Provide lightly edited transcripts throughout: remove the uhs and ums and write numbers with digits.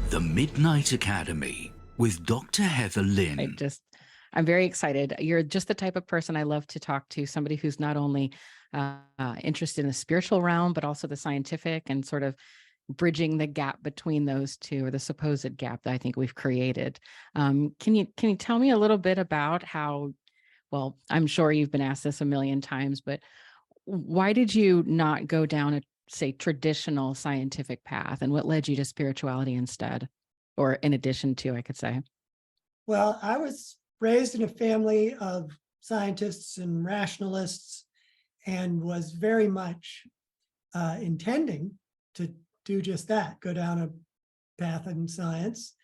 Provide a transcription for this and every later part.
The Midnight Academy with Dr. Heather Lynn. I'm very excited. You're just the type of person I love to talk to, somebody who's not only interested in the spiritual realm, but also the scientific, and sort of bridging the gap between those two, or the supposed gap that I think we've created. Can you tell me a little bit about how, well, I'm sure you've been asked this a million times, but why did you not go down a, say, traditional scientific path, and what led you to spirituality instead, or in addition to, I could say? Well, I was raised in a family of scientists and rationalists, and was very much intending to do just that, go down a path in science.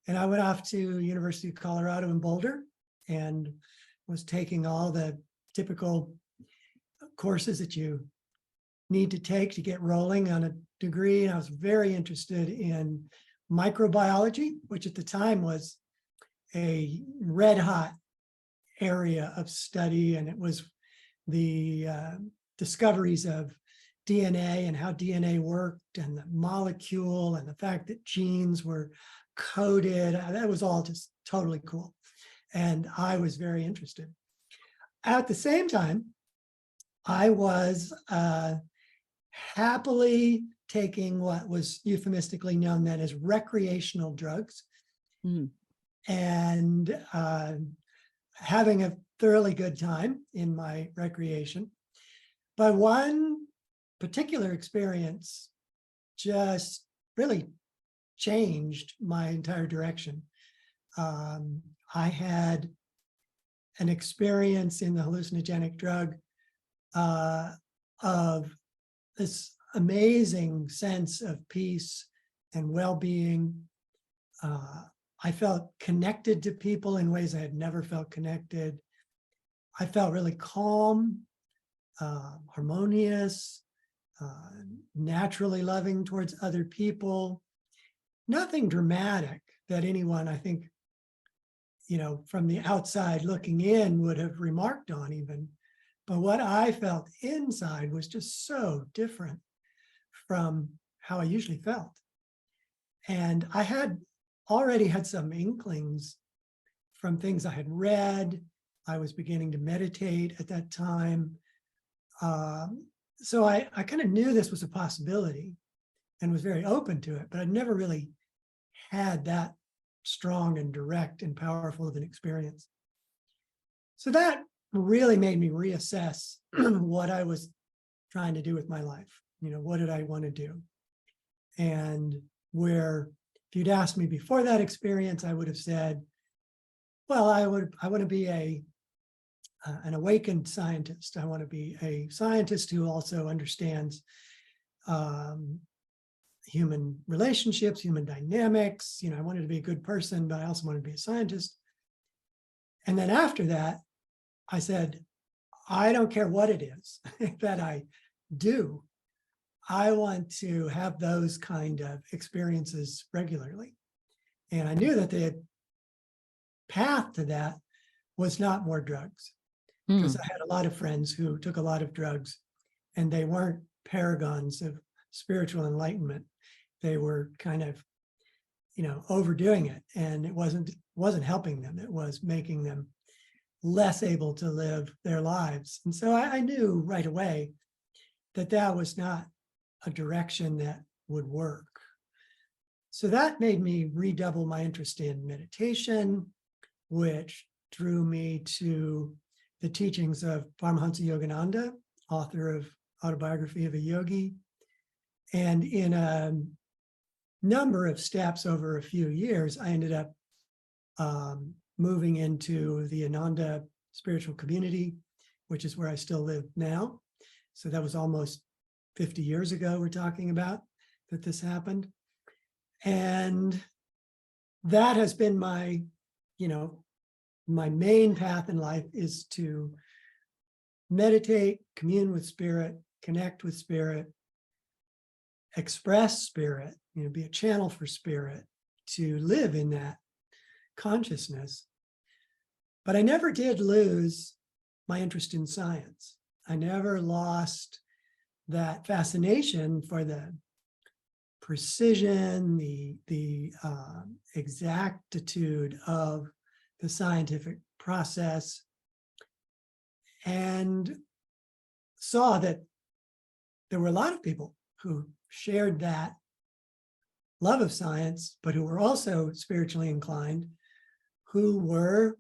And I went off to University of Colorado in Boulder and was taking all the typical courses that you need to take to get rolling on a degree. And I was very interested in microbiology, which at the time was a red hot area of study. And it was the discoveries of DNA and how DNA worked, and the molecule, and the fact that genes were coded. That was all just totally cool. And I was very interested. At the same time, I was happily taking what was euphemistically known then as recreational drugs, and having a thoroughly good time in my recreation. But one particular experience just really changed my entire direction. I had an experience in the hallucinogenic drug of this amazing sense of peace and well-being. I felt connected to people in ways I had never felt connected. I felt really calm, harmonious, naturally loving towards other people. Nothing dramatic that anyone, I think, from the outside looking in would have remarked on even. But what I felt inside was just so different from how I usually felt. And I had already had some inklings from things I had read. I was beginning to meditate at that time. So I kind of knew this was a possibility and was very open to it, but I'd never really had that strong and direct and powerful of an experience. So that really made me reassess what I was trying to do with my life. What did I want to do? And where, if you'd asked me before that experience, I would have said, well, I want to be an awakened scientist. I want to be a scientist who also understands human relationships, human dynamics. I wanted to be a good person, but I also wanted to be a scientist. And then after that, I said, I don't care what it is that I do. I want to have those kind of experiences regularly. And I knew that the path to that was not more drugs, because I had a lot of friends who took a lot of drugs, and they weren't paragons of spiritual enlightenment. They were kind of, overdoing it, and it wasn't helping them. It was making them less able to live their lives. And so I knew right away that that was not a direction that would work. So that made me redouble my interest in meditation, which drew me to the teachings of Paramahansa Yogananda, author of Autobiography of a Yogi. And in a number of steps over a few years, I ended up moving into the Ananda spiritual community, which is where I still live now. So that was almost 50 years ago we're talking about that this happened. And that has been my main path in life, is to meditate, commune with spirit, connect with spirit, express spirit, be a channel for spirit, to live in that consciousness. But I never did lose my interest in science. I never lost that fascination for the precision, the exactitude of the scientific process, and saw that there were a lot of people who shared that love of science, but who were also spiritually inclined, who were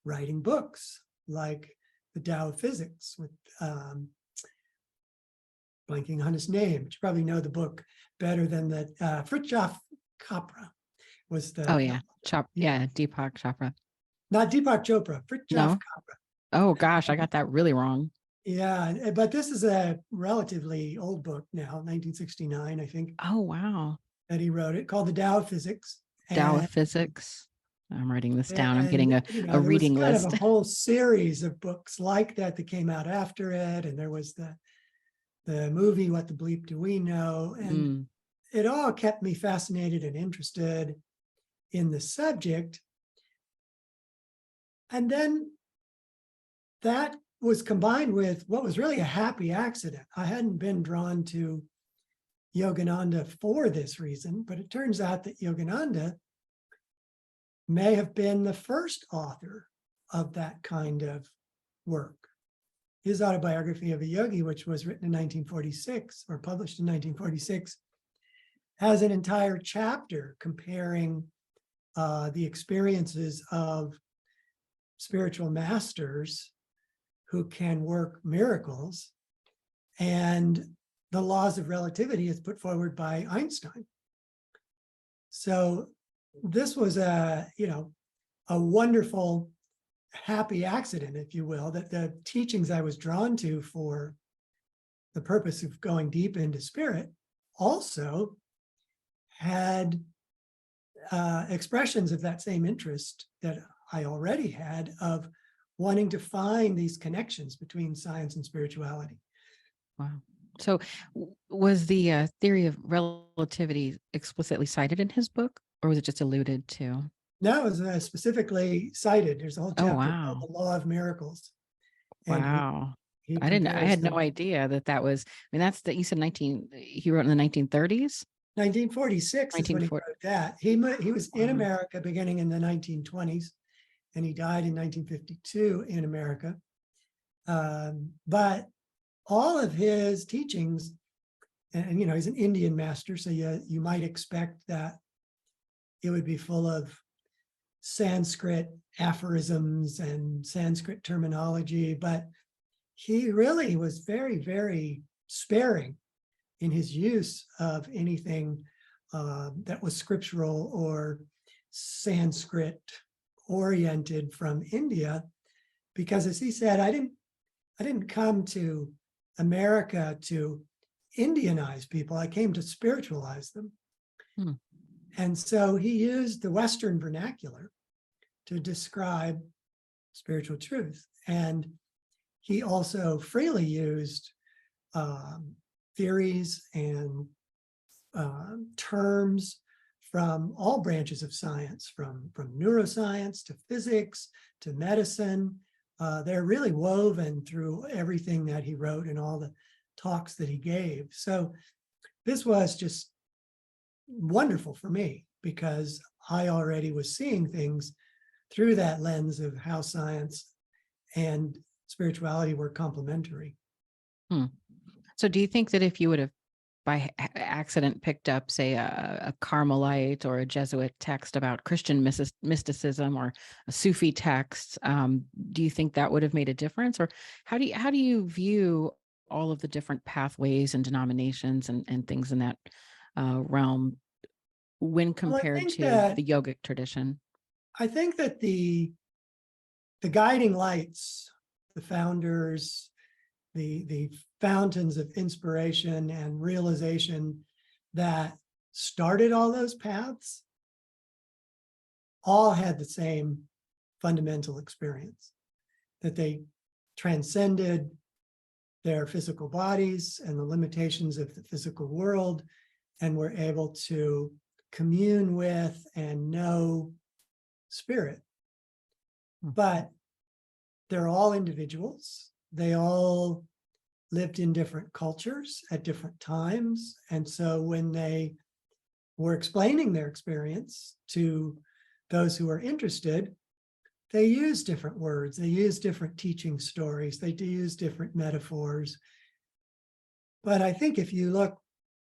writing books like the Tao of Physics with blanking on his name, but you probably know the book better than that. Fritjof Capra was the. Oh yeah, Deepak Chopra. Not Deepak Chopra, Fritjof No. Capra. Oh gosh, I got that really wrong. Yeah, but this is a relatively old book now, 1969, I think, Oh wow, that he wrote it, called The Tao of Physics. Tao of Physics. I'm writing this down. I'm And, getting a there reading was kind list. of a whole series of books like that that came out after it. And there was the movie, What the Bleep Do We Know? And it all kept me fascinated and interested in the subject. And then that was combined with what was really a happy accident. I hadn't been drawn to Yogananda for this reason, but it turns out that Yogananda may have been the first author of that kind of work. His autobiography of a yogi, which was written in 1946 or published in 1946, has an entire chapter comparing the experiences of spiritual masters who can work miracles and the laws of relativity is put forward by Einstein. So this was a wonderful, happy accident, if you will, that the teachings I was drawn to for the purpose of going deep into spirit also had expressions of that same interest that I already had of wanting to find these connections between science and spirituality. Wow. So was the theory of relativity explicitly cited in his book, or was it just alluded to? No, it was specifically cited. There's a whole chapter called wow. The Law of Miracles. And Wow. he I had no them. idea that was, that's you said he wrote in the 1930s? 1946 is when he wrote that. He was in America beginning in the 1920s, and he died in 1952 in America. But all of his teachings, and he's an Indian master, so you might expect that it would be full of Sanskrit aphorisms and Sanskrit terminology, but he really was very, very sparing in his use of anything that was scriptural or Sanskrit oriented from India, because as he said, I didn't come to America to Indianize people. I came to spiritualize them. And so he used the Western vernacular to describe spiritual truth. And he also freely used theories and terms from all branches of science, from neuroscience to physics to medicine. They're really woven through everything that he wrote and all the talks that he gave. So this was just wonderful for me because I already was seeing things through that lens of how science and spirituality were complementary. So do you think that if you would have by accident picked up, say, a Carmelite or a Jesuit text about Christian mysticism or a Sufi text, do you think that would have made a difference? Or how do you view all of the different pathways and denominations and things in that realm when compared to the yogic tradition? I think that the guiding lights, the founders, the fountains of inspiration and realization that started all those paths all had the same fundamental experience, that they transcended their physical bodies and the limitations of the physical world and were able to commune with and know spirit. But they're all individuals. They all lived in different cultures at different times. And so when they were explaining their experience to those who are interested, they use different words, they use different teaching stories, they do use different metaphors. But I think if you look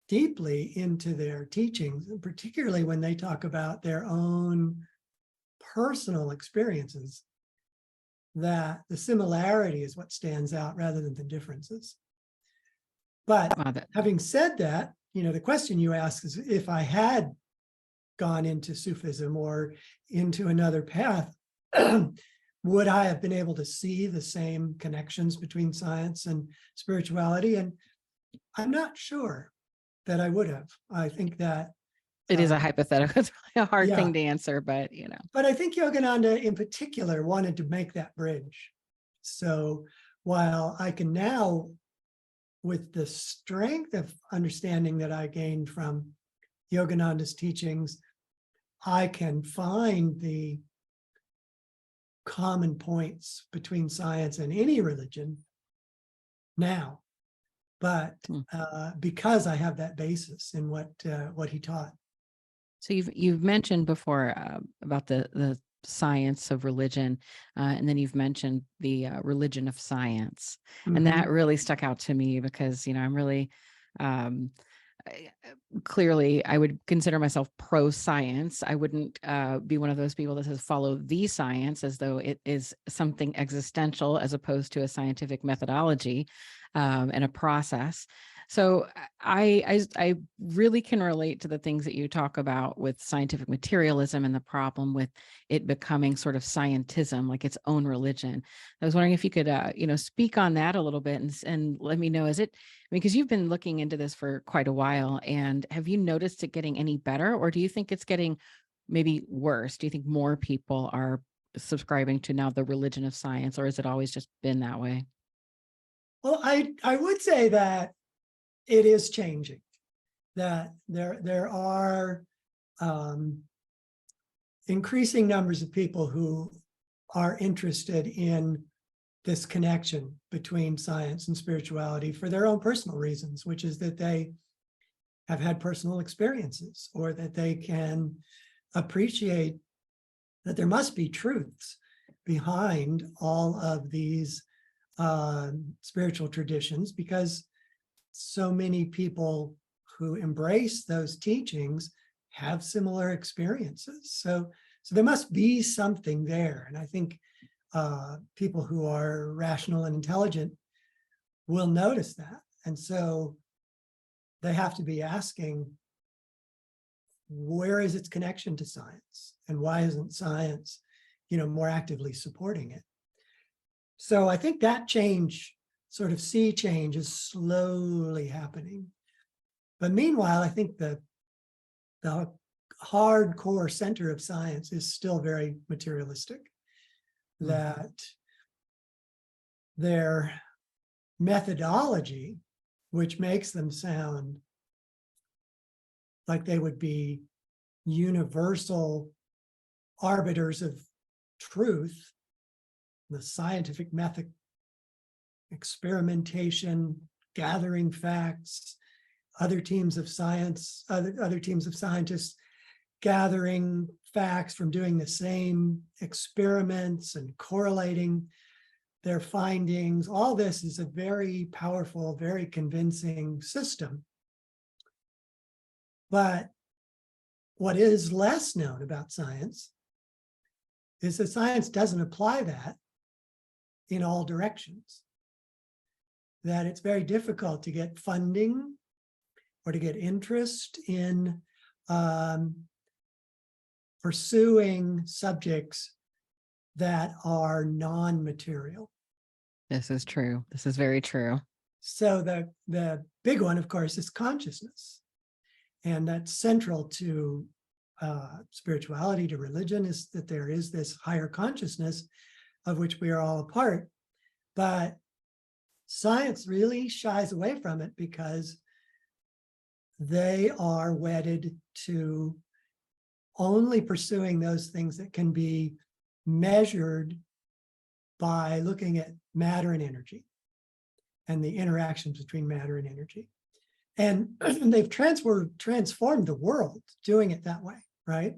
deeply into their teachings, and particularly when they talk about their own personal experiences, that the similarity is what stands out rather than the differences. But having said that, the question you ask is, if I had gone into Sufism or into another path, would I have been able to see the same connections between science and spirituality? And I'm not sure that I would have. I think that it is a hypothetical. It's really a hard yeah. thing to answer, but But I think Yogananda in particular wanted to make that bridge. So while I can now, with the strength of understanding that I gained from Yogananda's teachings, I can find the common points between science and any religion now. But because I have that basis in what he taught. So you've mentioned before about the science of religion, and then you've mentioned the religion of science, and that really stuck out to me because I'm really clearly I would consider myself pro-science. I wouldn't be one of those people that says follow the science as though it is something existential as opposed to a scientific methodology and a process. So I really can relate to the things that you talk about with scientific materialism and the problem with it becoming sort of scientism, like its own religion. I was wondering if you could, speak on that a little bit and let me know, because you've been looking into this for quite a while, and have you noticed it getting any better, or do you think it's getting maybe worse? Do you think more people are subscribing to now the religion of science, or has it always just been that way? Well, I would say that it is changing, that there are increasing numbers of people who are interested in this connection between science and spirituality for their own personal reasons, which is that they have had personal experiences, or that they can appreciate that there must be truths behind all of these spiritual traditions, because so many people who embrace those teachings have similar experiences. So there must be something there. And I think people who are rational and intelligent will notice that. And so they have to be asking, where is its connection to science? And why isn't science, more actively supporting it? So I think that change, sort of sea change, is slowly happening. But meanwhile, I think the hardcore center of science is still very materialistic, that their methodology, which makes them sound like they would be universal arbiters of truth, the scientific method, experimentation, gathering facts, other teams of science, other teams of scientists gathering facts from doing the same experiments and correlating their findings. All this is a very powerful, very convincing system. But what is less known about science is that science doesn't apply that in all directions. That it's very difficult to get funding or to get interest in pursuing subjects that are non-material. This is true. This is very true. So the big one, of course, is consciousness. And that's central to spirituality, to religion, is that there is this higher consciousness of which we are all a part. But science really shies away from it because they are wedded to only pursuing those things that can be measured by looking at matter and energy. and the interactions between matter and energy. And they've transformed the world doing it that way, right?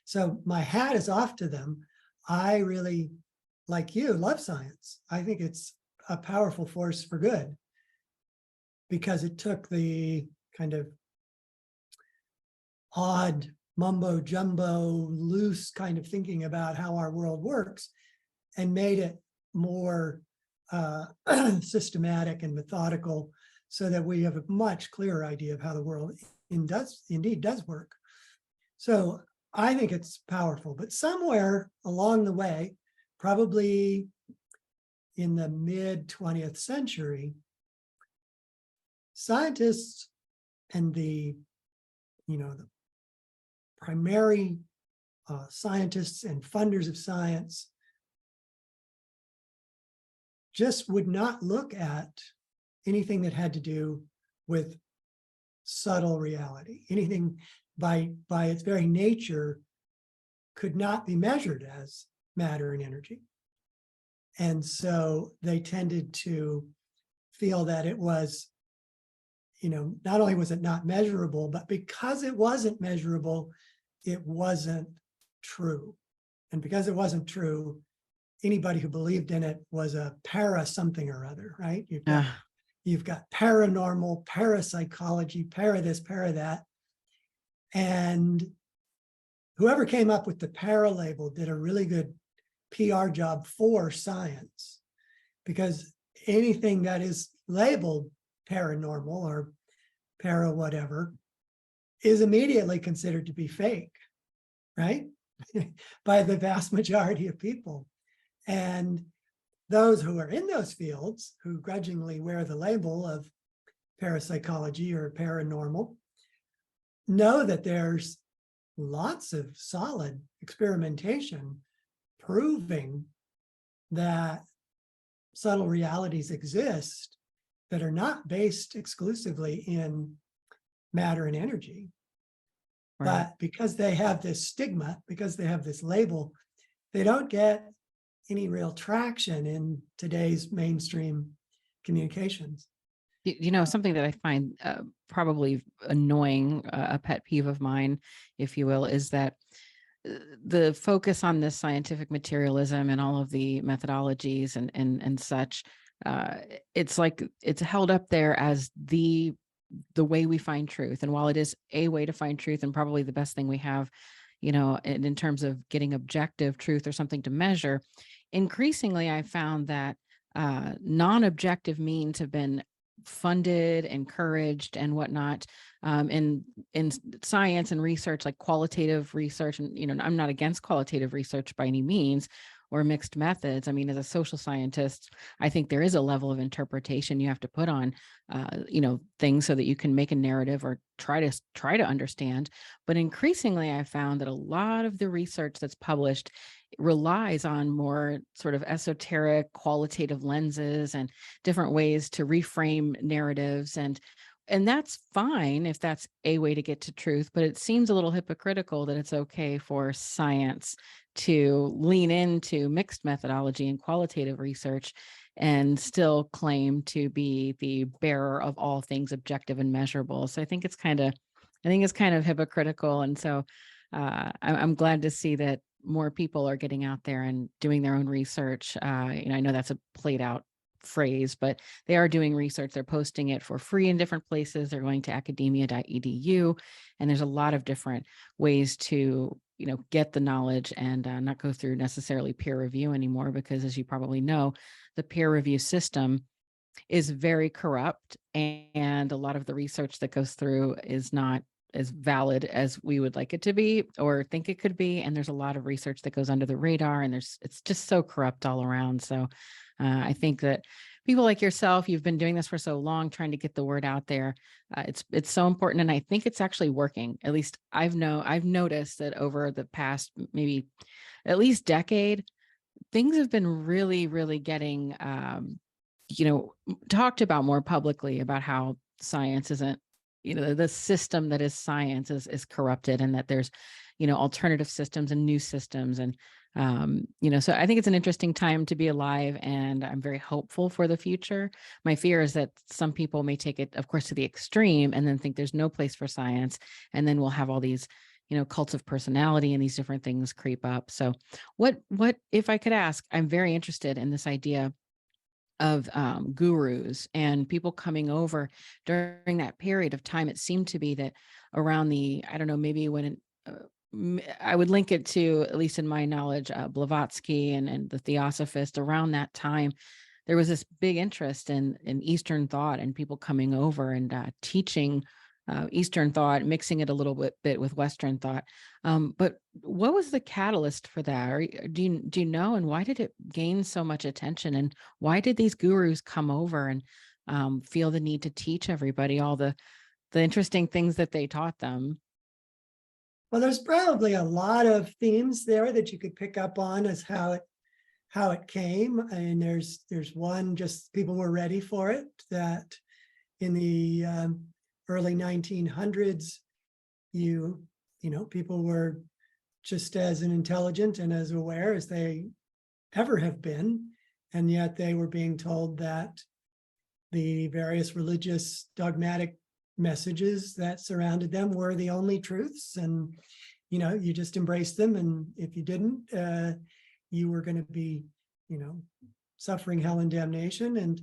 So my hat is off to them. I really, like you, love science. I think it's a powerful force for good because it took the kind of odd mumbo jumbo, loose kind of thinking about how our world works and made it more systematic and methodical so that we have a much clearer idea of how the world indeed does work. So I think it's powerful, but somewhere along the way, probably in the mid 20th century, scientists and the primary scientists and funders of science just would not look at anything that had to do with subtle reality. Anything by its very nature could not be measured as matter and energy. And so they tended to feel that it was, not only was it not measurable, but because it wasn't measurable, it wasn't true. And because it wasn't true, anybody who believed in it was a para something or other, right? You've got paranormal, parapsychology, para this, para that. And whoever came up with the para label did a really good PR job for science, because anything that is labeled paranormal or para whatever is immediately considered to be fake, right? By the vast majority of people. And those who are in those fields, who grudgingly wear the label of parapsychology or paranormal, know that there's lots of solid experimentation proving that subtle realities exist that are not based exclusively in matter and energy. Right. But because they have this stigma, because they have this label, they don't get any real traction in today's mainstream communications. Something that I find probably annoying, a pet peeve of mine, if you will, is that the focus on this scientific materialism and all of the methodologies and such, it's like it's held up there as the way we find truth. And while it is a way to find truth and probably the best thing we have, in terms of getting objective truth or something to measure, increasingly I found that non-objective means have been funded, encouraged, and whatnot, in science and research, like qualitative research. And I'm not against qualitative research by any means, or mixed methods. I mean, as a social scientist, I think there is a level of interpretation you have to put on, things so that you can make a narrative or try to understand. But increasingly, I found that a lot of the research that's published relies on more sort of esoteric, qualitative lenses and different ways to reframe narratives. And that's fine if that's a way to get to truth, but it seems a little hypocritical that it's okay for science to lean into mixed methodology and qualitative research and still claim to be the bearer of all things objective and measurable. So I think it's kind of hypocritical. And so I'm glad to see that more people are getting out there and doing their own research. I know that's a played out phrase, but they are doing research. They're posting it for free in different places. They're going to academia.edu, and there's a lot of different ways to get the knowledge and not go through necessarily peer review anymore, because as you probably know, the peer review system is very corrupt, and a lot of the research that goes through is not as valid as we would like it to be or think it could be. And there's a lot of research that goes under the radar, and it's just so corrupt all around. So I think that people like yourself, you've been doing this for so long, trying to get the word out there. It's so important. And I think it's actually working. At least I've noticed that over the past, maybe at least decade, things have been really, really getting, talked about more publicly, about how science isn't, the system that is science is corrupted, and that there's, alternative systems and new systems. And So I think it's an interesting time to be alive, and I'm very hopeful for the future. My fear is that some people may take it, of course, to the extreme and then think there's no place for science. And then we'll have all these, cults of personality and these different things creep up. So what, if I could ask, I'm very interested in this idea of gurus and people coming over during that period of time. It seemed to be that around I don't know, maybe when I would link it to, at least in my knowledge, Blavatsky and the Theosophist. Around that time, there was this big interest in Eastern thought and people coming over and teaching Eastern thought, mixing it a little bit with Western thought. But what was the catalyst for that? Or do you know? And why did it gain so much attention? And why did these gurus come over and feel the need to teach everybody all the interesting things that they taught them? Well, there's probably a lot of themes there that you could pick up on as how it came. And there's one, just people were ready for it, that in the early 1900s, people were just as intelligent and as aware as they ever have been. And yet they were being told that the various religious dogmatic messages that surrounded them were the only truths. And, you just embraced them. And if you didn't, you were going to be, suffering hell and damnation. And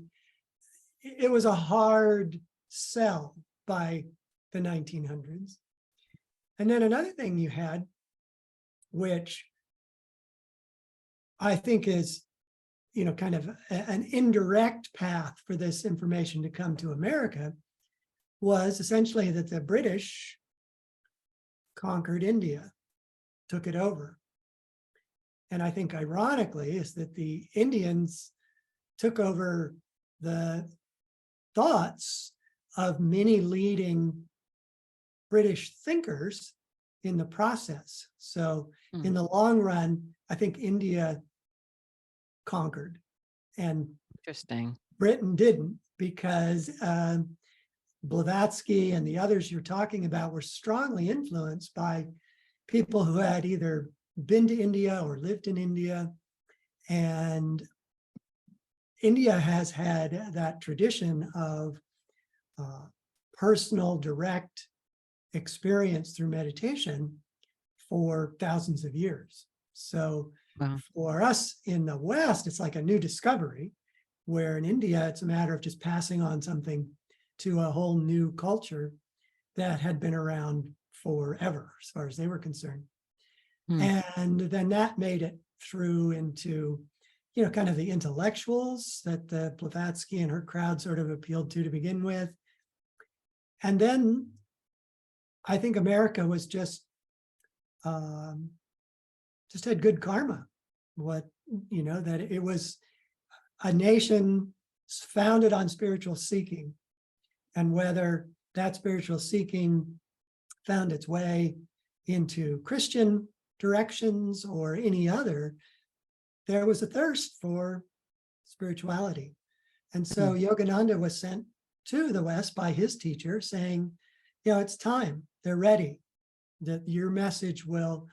it was a hard sell by the 1900s. And then another thing you had, which I think is, kind of an indirect path for this information to come to America, was essentially that the British conquered India, took it over. And I think ironically is that the Indians took over the thoughts of many leading British thinkers in the process. So in the long run, I think India conquered and Interesting. Britain didn't, because Blavatsky and the others you're talking about were strongly influenced by people who had either been to India or lived in India. And India has had that tradition of personal, direct experience through meditation for thousands of years. So Wow. for us in the West, it's like a new discovery, where in India, it's a matter of just passing on something to a whole new culture that had been around forever, as far as they were concerned. And then that made it through into, kind of the intellectuals that the Blavatsky and her crowd sort of appealed to begin with. And then I think America was just had good karma. That it was a nation founded on spiritual seeking. And whether that spiritual seeking found its way into Christian directions or any other, there was a thirst for spirituality. And so Yogananda was sent to the West by his teacher saying, it's time, they're ready, that your message will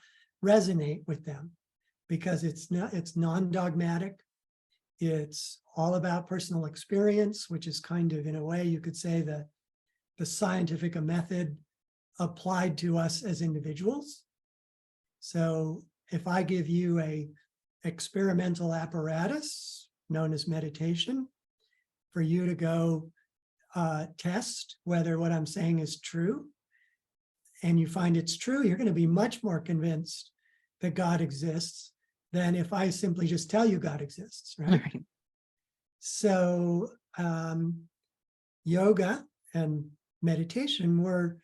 resonate with them, because it's non-dogmatic. It's all about personal experience, which is kind of, in a way, you could say the scientific method applied to us as individuals. So if I give you a experimental apparatus known as meditation for you to go test whether what I'm saying is true, and you find it's true, you're going to be much more convinced that God exists than if I simply just tell you God exists, right? Right. So yoga and meditation were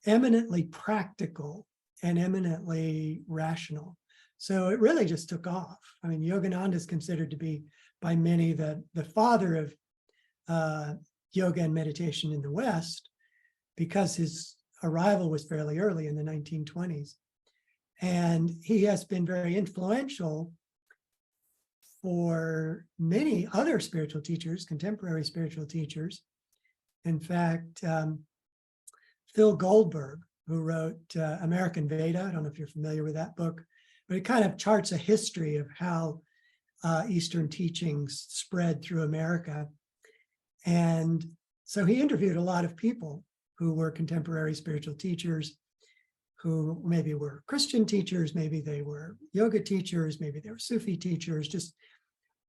eminently practical and eminently rational. So it really just took off. I mean, Yogananda is considered to be by many the father of yoga and meditation in the West, because his arrival was fairly early in the 1920s. And he has been very influential for many other spiritual teachers, contemporary spiritual teachers. In fact, Phil Goldberg, who wrote American Veda, I don't know if you're familiar with that book, but it kind of charts a history of how Eastern teachings spread through America. And so he interviewed a lot of people who were contemporary spiritual teachers, who maybe were Christian teachers, maybe they were yoga teachers, maybe they were Sufi teachers, just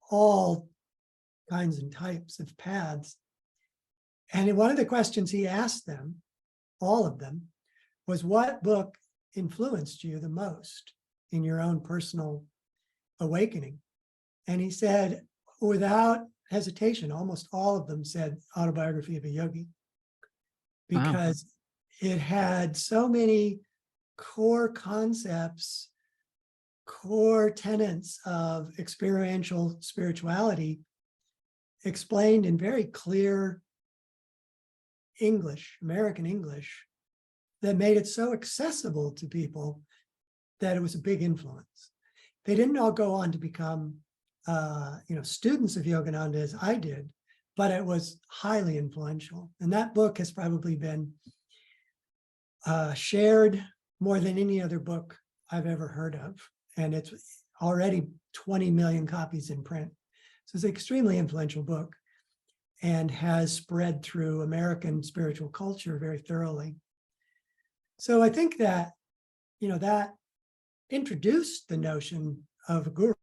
all kinds and types of paths. And one of the questions he asked them, all of them, was what book influenced you the most in your own personal awakening? And he said, without hesitation, almost all of them said Autobiography of a Yogi, because it had so many core concepts, core tenets of experiential spirituality explained in very clear English, American English, that made it so accessible to people that it was a big influence. They didn't all go on to become students of Yogananda as I did, but it was highly influential. And that book has probably been shared more than any other book I've ever heard of. And it's already 20 million copies in print. So it's an extremely influential book and has spread through American spiritual culture very thoroughly. So I think that, that introduced the notion of a guru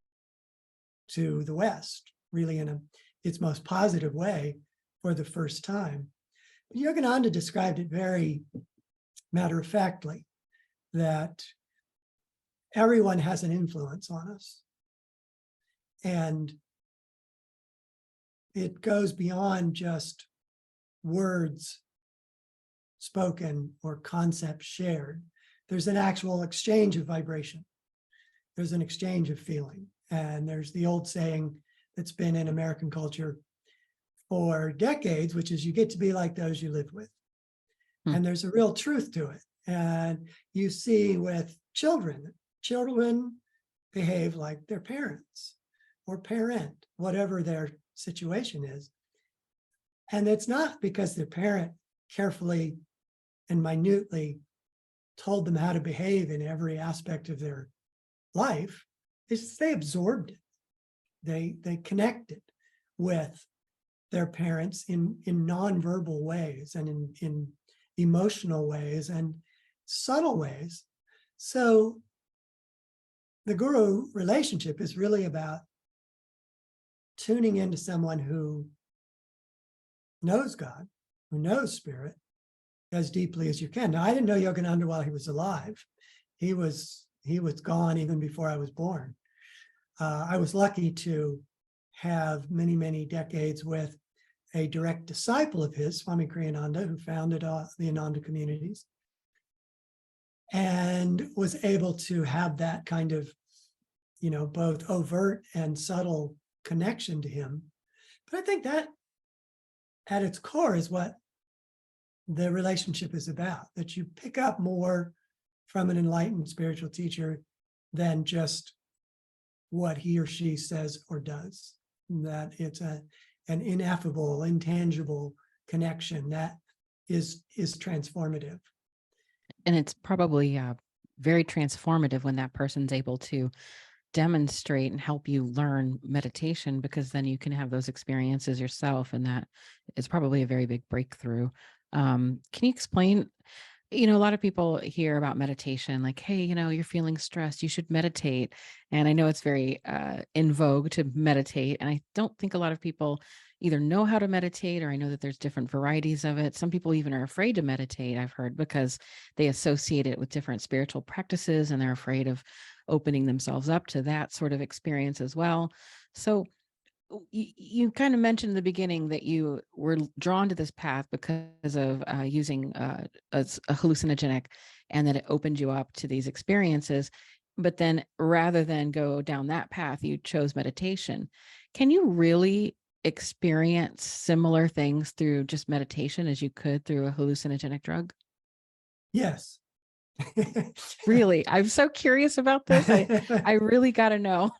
to the West, really in its most positive way for the first time. But Yogananda described it very matter-of-factly, that everyone has an influence on us. And it goes beyond just words spoken or concepts shared. There's an actual exchange of vibration. There's an exchange of feeling. And there's the old saying that's been in American culture for decades, which is you get to be like those you live with. And there's a real truth to it. And you see with children behave like their parents or parent, whatever their situation is. And it's not because their parent carefully and minutely told them how to behave in every aspect of their life. It's just they absorbed it. They connected with their parents in nonverbal ways and in emotional ways and subtle ways. So the guru relationship is really about tuning into someone who knows God, who knows spirit as deeply as you can. Now, I didn't know Yogananda while he was alive. He was gone even before I was born. I was lucky to have many, many decades with a direct disciple of his, Swami Kriyananda, who founded the Ananda communities, and was able to have that kind of, both overt and subtle connection to him. But I think that at its core is what the relationship is about, that you pick up more from an enlightened spiritual teacher than just what he or she says or does, that it's an ineffable, intangible connection that is transformative. And it's probably very transformative when that person's able to demonstrate and help you learn meditation, because then you can have those experiences yourself, and that is probably a very big breakthrough. Can you explain? A lot of people hear about meditation, like, hey, you're feeling stressed, you should meditate. And I know it's very in vogue to meditate. And I don't think a lot of people either know how to meditate, or I know that there's different varieties of it. Some people even are afraid to meditate, I've heard, because they associate it with different spiritual practices and they're afraid of opening themselves up to that sort of experience as well. So you kind of mentioned in the beginning that you were drawn to this path because of using a hallucinogenic, and that it opened you up to these experiences. But then rather than go down that path, you chose meditation. Can you really experience similar things through just meditation as you could through a hallucinogenic drug? Yes. Really? I'm so curious about this. I really got to know.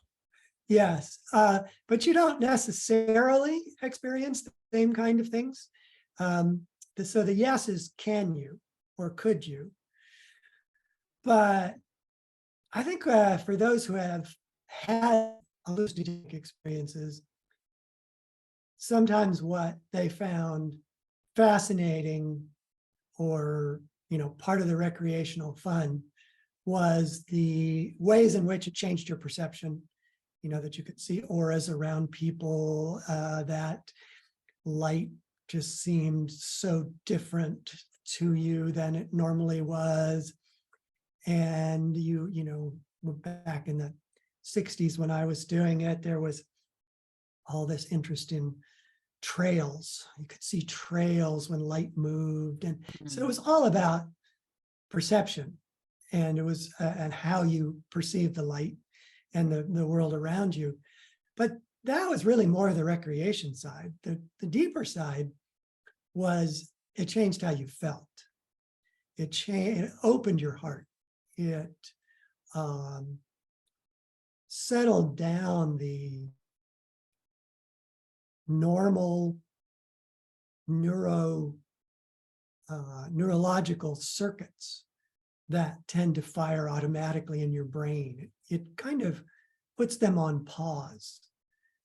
Yes, but you don't necessarily experience the same kind of things. So the yes is can you or could you? But I think for those who have had hallucinogenic experiences, sometimes what they found fascinating or, part of the recreational fun was the ways in which it changed your perception, that you could see auras around people, that light just seemed so different to you than it normally was. And back in the 60s when I was doing it, there was all this interest in trails. You could see trails when light moved. And so it was all about perception. And it was and how you perceive the light and the world around you. But that was really more of the recreation side. The deeper side was it changed how you felt. It opened your heart. It settled down the normal neurological circuits that tend to fire automatically in your brain. It kind of puts them on pause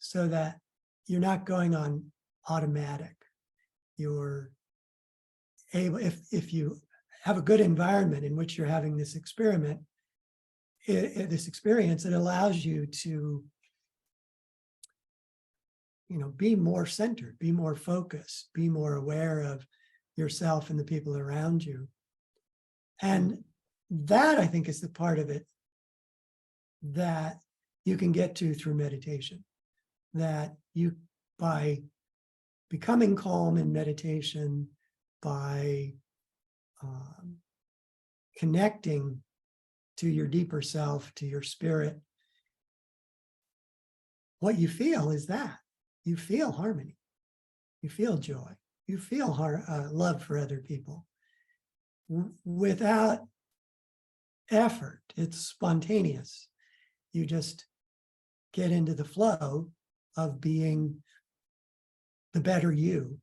so that you're not going on automatic. You're able, if you have a good environment in which you're having this experience, it allows you to, be more centered, be more focused, be more aware of yourself and the people around you. And that, I think, is the part of it that you can get to through meditation. That you, by becoming calm in meditation, by connecting to your deeper self, to your spirit, what you feel is that. You feel harmony. You feel joy. You feel love for other people. Without effort, it's spontaneous. You just get into the flow of being the better you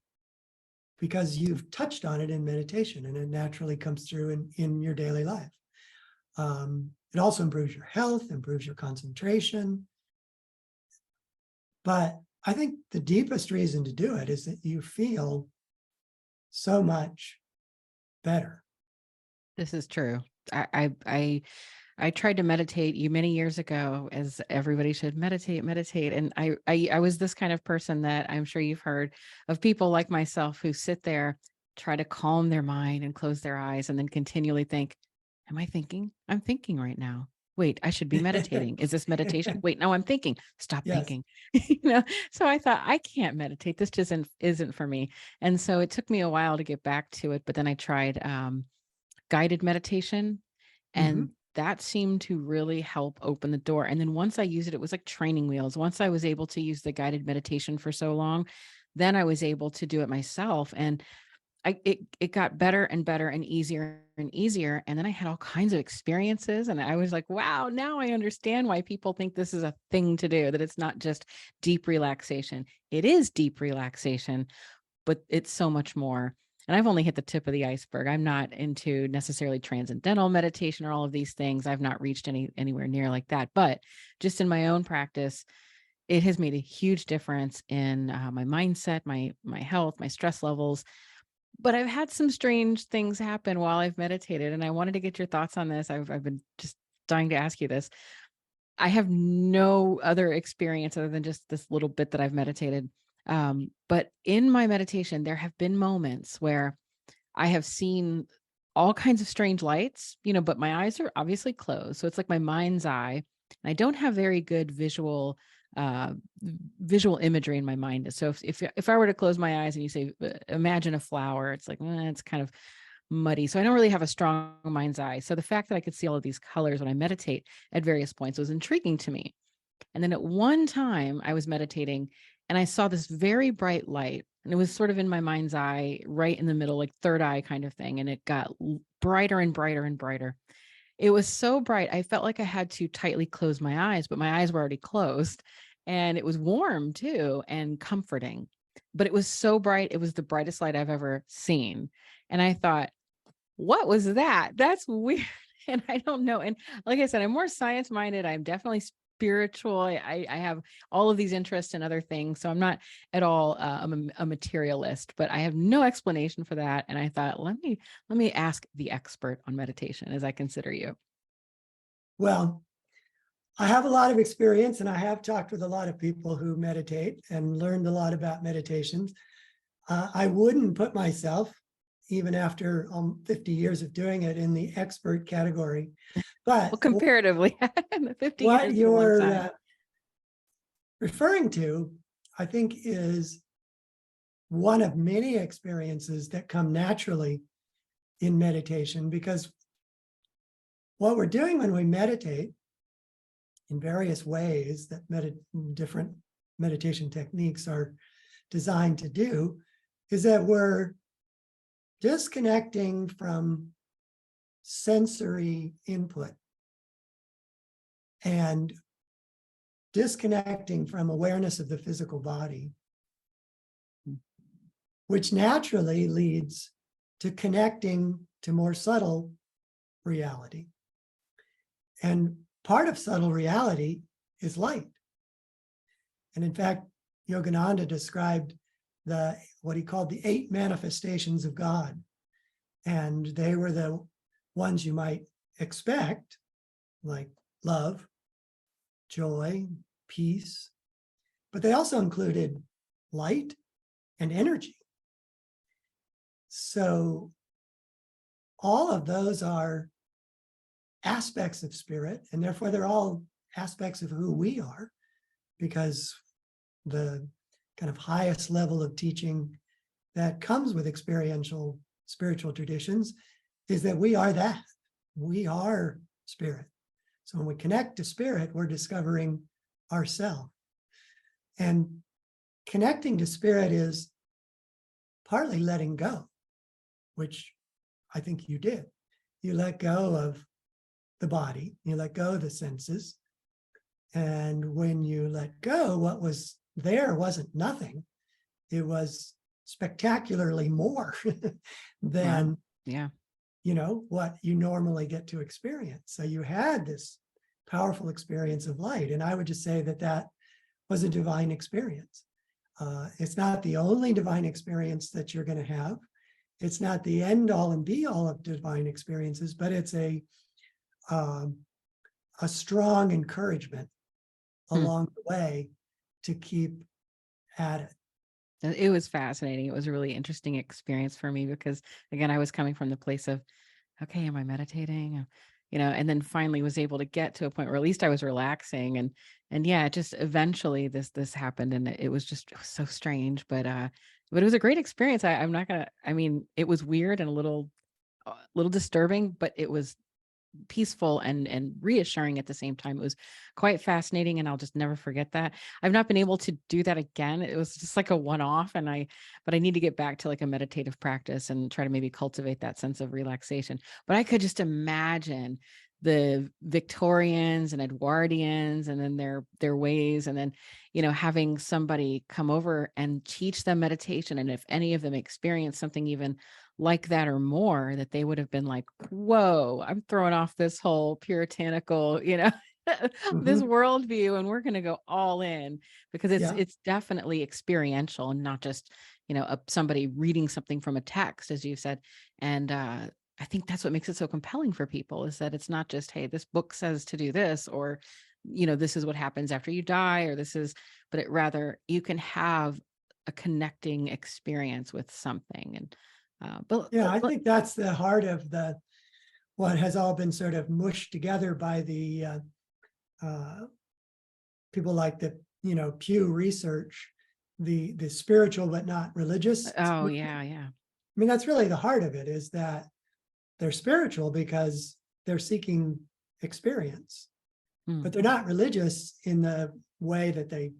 because you've touched on it in meditation and it naturally comes through in your daily life. It also improves your health, improves your concentration. But I think the deepest reason to do it is that you feel so much better. This is true. I tried to meditate many years ago, as everybody should meditate. And I was this kind of person that I'm sure you've heard of, people like myself who sit there, try to calm their mind and close their eyes and then continually think, am I thinking? I'm thinking right now. Wait, I should be meditating. Is this meditation? Wait, no, I'm thinking. Stop Yes. thinking. So I thought, I can't meditate. This just isn't for me. And so it took me a while to get back to it. But then I tried guided meditation, and that seemed to really help open the door. And then once I used it, it was like training wheels. Once I was able to use the guided meditation for so long, then I was able to do it myself. And it got better and better and easier and easier. And then I had all kinds of experiences. And I was like, wow, now I understand why people think this is a thing to do, that it's not just deep relaxation. It is deep relaxation, but it's so much more. And I've only hit the tip of the iceberg. I'm not into necessarily transcendental meditation or all of these things. I've not reached anywhere near like that. But just in my own practice, it has made a huge difference in my mindset, my health, my stress levels. But I've had some strange things happen while I've meditated, and I wanted to get your thoughts on this. I've been just dying to ask you this. I have no other experience other than just this little bit that I've meditated. But in my meditation, there have been moments where I have seen all kinds of strange lights, but my eyes are obviously closed. So it's like my mind's eye. And I don't have very good visual imagery in my mind. So if I were to close my eyes and you say, imagine a flower, it's like, it's kind of muddy. So I don't really have a strong mind's eye. So the fact that I could see all of these colors when I meditate at various points was intriguing to me. And then at one time I was meditating and I saw this very bright light, and it was sort of in my mind's eye, right in the middle, like third eye kind of thing. And it got brighter and brighter and brighter. It was so bright. I felt like I had to tightly close my eyes, but my eyes were already closed, and it was warm too and comforting, but it was so bright. It was the brightest light I've ever seen. And I thought, what was that? That's weird. and I don't know. And like I said, I'm more science minded. I'm definitely spiritual. I have all of these interests in other things. So I'm not at all a materialist, but I have no explanation for that. And I thought, let me ask the expert on meditation as I consider you. Well, I have a lot of experience and I have talked with a lot of people who meditate and learned a lot about meditations. I wouldn't put myself, even after 50 years of doing it, in the expert category. Well, But comparatively, 50 what years is a long you're time. referring to, I think, is one of many experiences that come naturally in meditation, because what we're doing when we meditate in various ways that different meditation techniques are designed to do is that we're disconnecting from sensory input and disconnecting from awareness of the physical body, which naturally leads to connecting to more subtle reality. And part of subtle reality is light. And in fact, Yogananda described what he called the 8 manifestations of God. And they were the ones you might expect, like love, joy, peace, but they also included light and energy. So all of those are aspects of spirit, and therefore they're all aspects of who we are, because the kind of highest level of teaching that comes with experiential spiritual traditions is that we are that. We are spirit. So when we connect to spirit, we're discovering ourselves. And connecting to spirit is partly letting go, which I think you did. You let go of the body, you let go of the senses. And when you let go, what was there wasn't nothing. It was spectacularly more than Wow. Yeah. what you normally get to experience. So you had this powerful experience of light. And I would just say that was a divine experience. It's not the only divine experience that you're going to have. It's not the end all and be all of divine experiences, but it's a strong encouragement along the way to keep at it. It was fascinating. It was a really interesting experience for me because, again, I was coming from the place of, okay, am I meditating? And then finally was able to get to a point where at least I was relaxing, and yeah, just eventually this happened, and it was so strange, but it was a great experience. I'm not gonna. I mean, it was weird and a little disturbing, but it was peaceful and reassuring at the same time. It was quite fascinating, and I'll just never forget that. I've not been able to do that again. It was just like a one-off, but I need to get back to like a meditative practice and try to maybe cultivate that sense of relaxation. But I could just imagine the Victorians and Edwardians and then their ways, and then having somebody come over and teach them meditation, and if any of them experience something even like that or more, that they would have been like, whoa, I'm throwing off this whole puritanical, this worldview, and we're going to go all in, because it's definitely experiential and not just, somebody reading something from a text, as you said. And I think that's what makes it so compelling for people, is that it's not just, hey, this book says to do this, or, this is what happens after you die, or but it rather, you can have a connecting experience with something. And I think that's the heart of what has all been sort of mushed together by the people like the Pew Research, the spiritual but not religious. Oh yeah. I mean, that's really the heart of it, is that they're spiritual because they're seeking experience, but they're not religious in the way that they,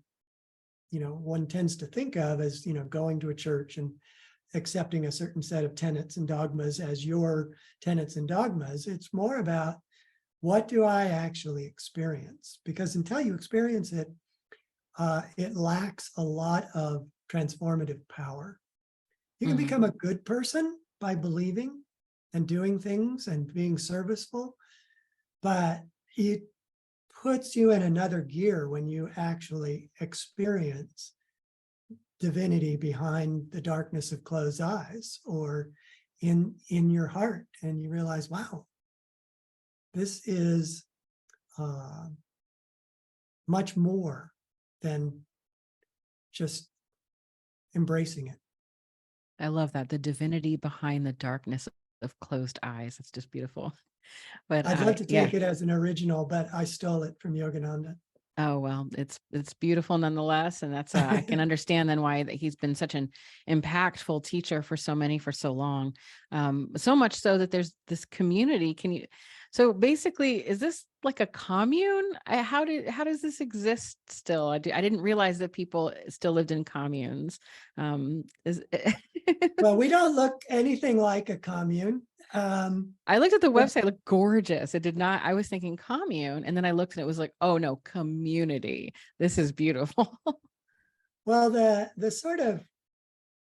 one tends to think of as, going to a church and accepting a certain set of tenets and dogmas as your tenets and dogmas. It's more about, what do I actually experience? Because until you experience it, it lacks a lot of transformative power. You can become a good person by believing and doing things and being serviceful, but it puts you in another gear when you actually experience divinity behind the darkness of closed eyes, or in your heart, and you realize, wow, this is much more than just embracing it. I love that. The divinity behind the darkness of closed eyes. It's just beautiful. But I'd love to yeah. take it as an original, but I stole it from Yogananda. Oh, well, it's beautiful nonetheless. And that's I can understand then why that he's been such an impactful teacher for so many for so long. So much so that there's this community. So basically, is this like a commune? How does this exist still? I didn't realize that people still lived in communes. Well, we don't look anything like a commune. I looked at the website, it looked gorgeous. It did not, I was thinking commune. And then I looked and it was like, oh no, community. This is beautiful. Well, the sort of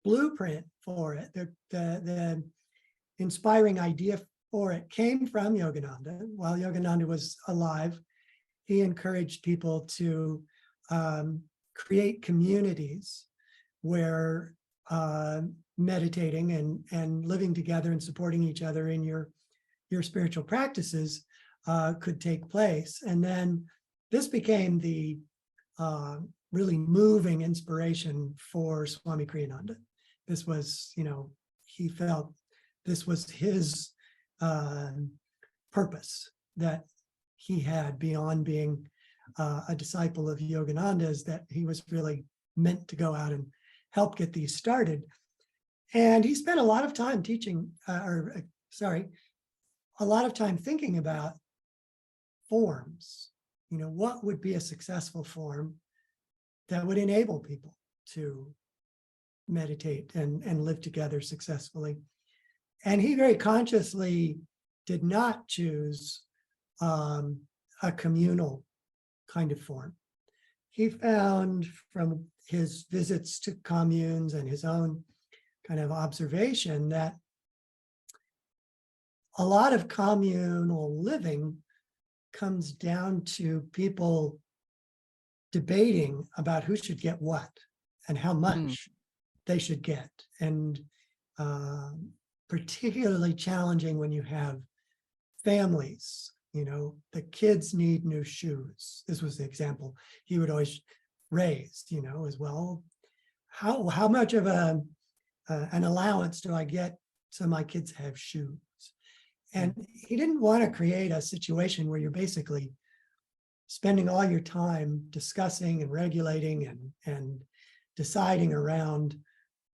blueprint for it, the inspiring idea for it came from Yogananda. While Yogananda was alive, he encouraged people to create communities where meditating and living together and supporting each other in your spiritual practices could take place. And then this became the really moving inspiration for Swami Kriyananda. This was, he felt this was his purpose that he had beyond being a disciple of Yogananda's, that he was really meant to go out and help get these started. And he spent a lot of time teaching, a lot of time thinking about forms. What would be a successful form that would enable people to meditate and live together successfully. And he very consciously did not choose a communal kind of form. He found from his visits to communes and his own kind of observation that a lot of communal living comes down to people debating about who should get what and how much they should get. And particularly challenging when you have families, the kids need new shoes. This was the example he would always raise, as well. How much of an allowance do I get so my kids have shoes? And he didn't want to create a situation where you're basically spending all your time discussing and regulating and deciding around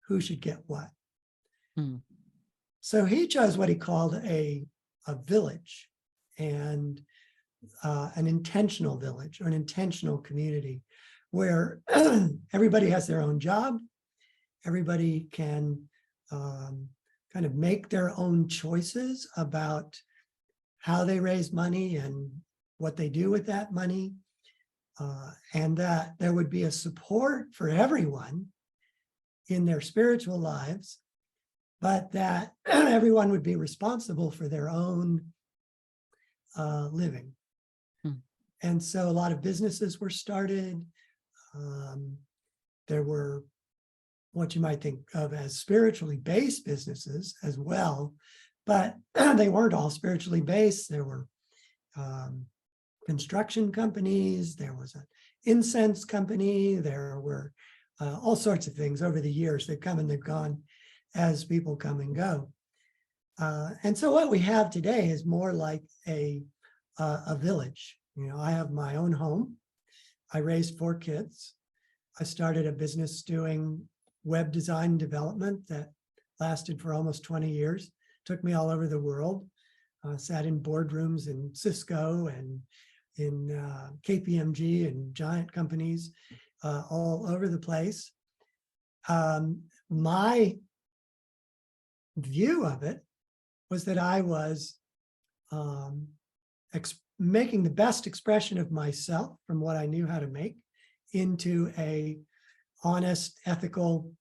who should get what. So he chose what he called a village, and an intentional village, or an intentional community, where everybody has their own job, everybody can kind of make their own choices about how they raise money and what they do with that money, and that there would be a support for everyone in their spiritual lives, but that everyone would be responsible for their own living. And so a lot of businesses were started. There were what you might think of as spiritually based businesses as well, but they weren't all spiritually based. There were construction companies, there was an incense company, there were all sorts of things over the years. They've come and they've gone as people come and go. And so what we have today is more like a village. I have my own home. I raised 4 kids. I started a business doing web design and development that lasted for almost 20 years. Took me all over the world. Sat in boardrooms in Cisco and in KPMG and giant companies all over the place. My view of it was that I was making the best expression of myself from what I knew how to make into a honest, ethical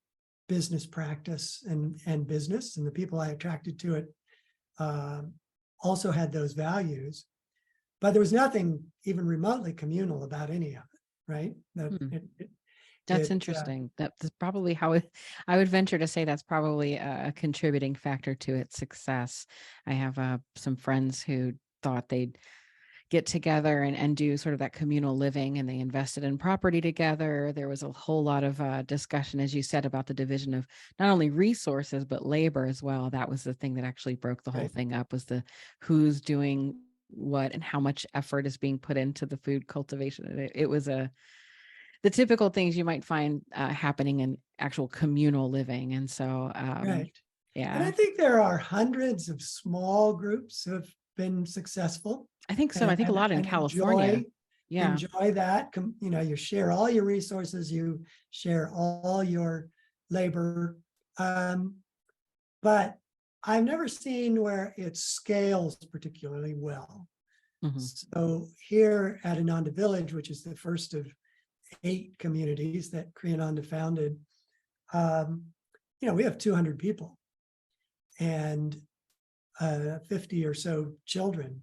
business practice and business. And the people I attracted to it also had those values. but there was nothing even remotely communal about any of it, right? That's interesting. That's probably how I would venture to say that's probably a contributing factor to its success. I have some friends who thought they'd get together and do sort of that communal living, and they invested in property together. There was a whole lot of discussion, as you said, about the division of not only resources, but labor as well. That was the thing that actually broke the whole thing up, was the who's doing what and how much effort is being put into the food cultivation. It was the typical things you might find happening in actual communal living. And so, And yeah, I think there are hundreds of small groups who have been successful. I think so. I think a lot in California. Enjoy that. You share all your resources, you share all your labor. But I've never seen where it scales particularly well. So here at Ananda Village, which is the first of 8 communities that Kriyananda founded, we have 200 people and 50 or so children.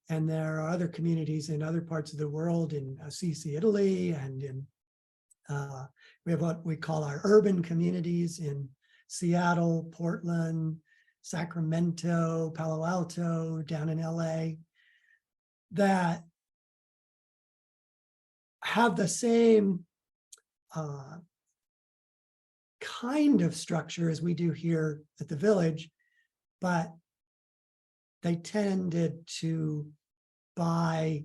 And there are other communities in other parts of the world, in Assisi, Italy, and in we have what we call our urban communities in Seattle, Portland, Sacramento, Palo Alto, down in LA, that have the same kind of structure as we do here at the village, but they tended to buy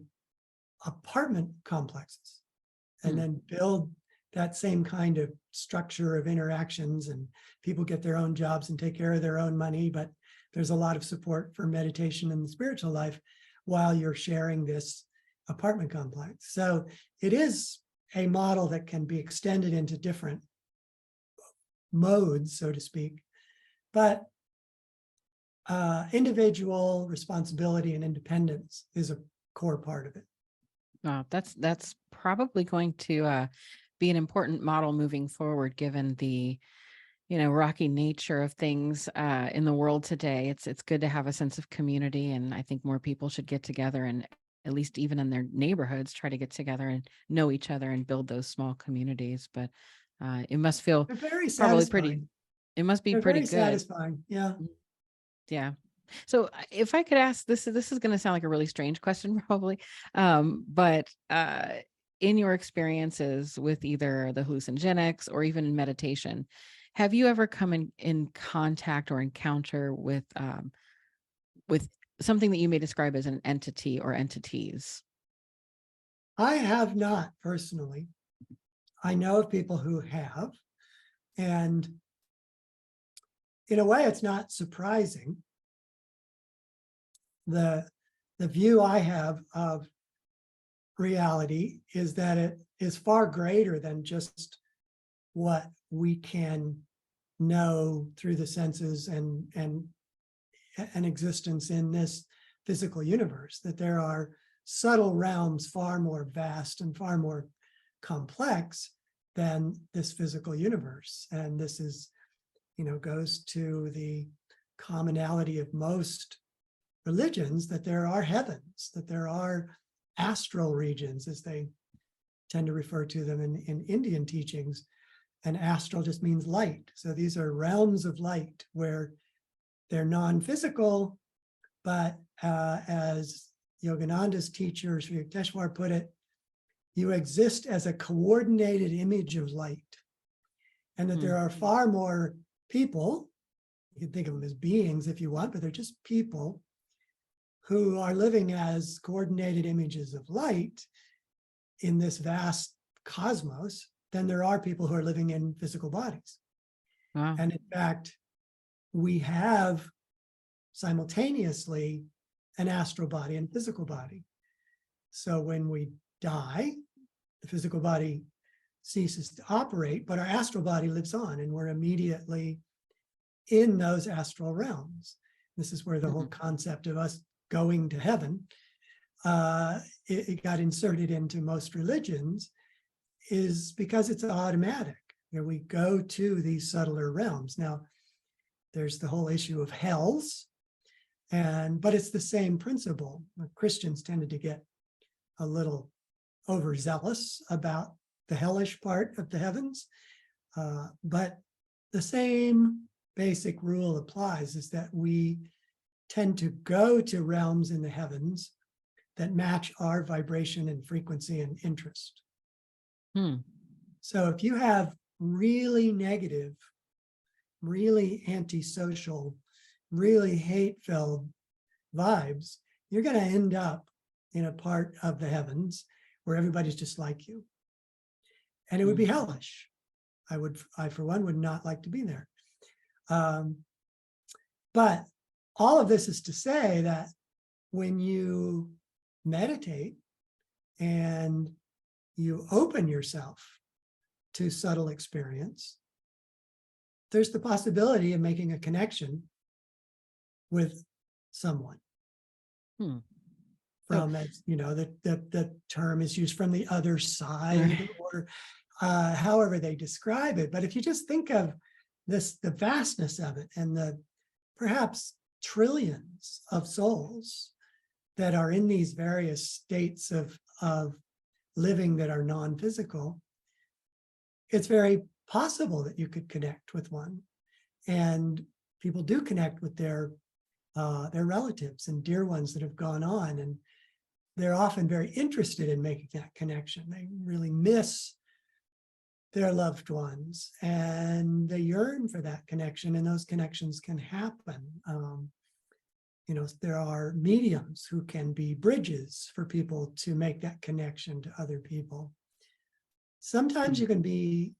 apartment complexes and then build that same kind of structure of interactions, and people get their own jobs and take care of their own money, but there's a lot of support for meditation and the spiritual life while you're sharing this apartment complex. So it is a model that can be extended into different modes, so to speak, but individual responsibility and independence is a core part of it. Wow, that's probably going to be an important model moving forward, given the rocky nature of things in the world today. It's good to have a sense of community, and I think more people should get together and, at least even in their neighborhoods, try to get together and know each other and build those small communities. But it must feel They're very probably satisfying. it must be They're pretty very good. satisfying. Yeah. Yeah. So if I could ask, this is going to sound like a really strange question probably, but in your experiences with either the hallucinogenics or even in meditation, have you ever come in contact or encounter with something that you may describe as an entity or entities? I have not personally. I know of people who have, and in a way, it's not surprising. The view I have of reality is that it is far greater than just what we can know through the senses and an existence in this physical universe, that there are subtle realms far more vast and far more complex than this physical universe. And this is, goes to the commonality of most religions, that there are heavens, that there are astral regions, as they tend to refer to them in Indian teachings. And astral just means light. So these are realms of light where they're non-physical, but as Yogananda's teacher, Sri Yukteswar, put it, you exist as a coordinated image of light. And that there are far more people, you can think of them as beings if you want, but they're just people who are living as coordinated images of light in this vast cosmos than there are people who are living in physical bodies. Wow. And in fact, we have simultaneously an astral body and physical body. So when we die, the physical body ceases to operate, but our astral body lives on, and we're immediately in those astral realms. This is where the whole concept of us going to heaven, it got inserted into most religions, is because it's automatic. We go to these subtler realms. Now, there's the whole issue of hells, But it's the same principle. Christians tended to get a little overzealous about the hellish part of the heavens. But the same basic rule applies, is that we tend to go to realms in the heavens that match our vibration and frequency and interest. So if you have really negative, really antisocial, really hate-filled vibes, you're going to end up in a part of the heavens where everybody's just like you. And it would be hellish. I for one would not like to be there. But all of this is to say that when you meditate and you open yourself to subtle experience, there's the possibility of making a connection with someone. From, as you know, the term is used, from the other side, or however they describe it. But if you just think of this, the vastness of it, and the perhaps trillions of souls that are in these various states of living that are non-physical, it's very possible that you could connect with one. And people do connect with their relatives and dear ones that have gone on, and they're often very interested in making that connection. They really miss their loved ones, and they yearn for that connection, and those connections can happen. There are mediums who can be bridges for people to make that connection to other people. Sometimes you can be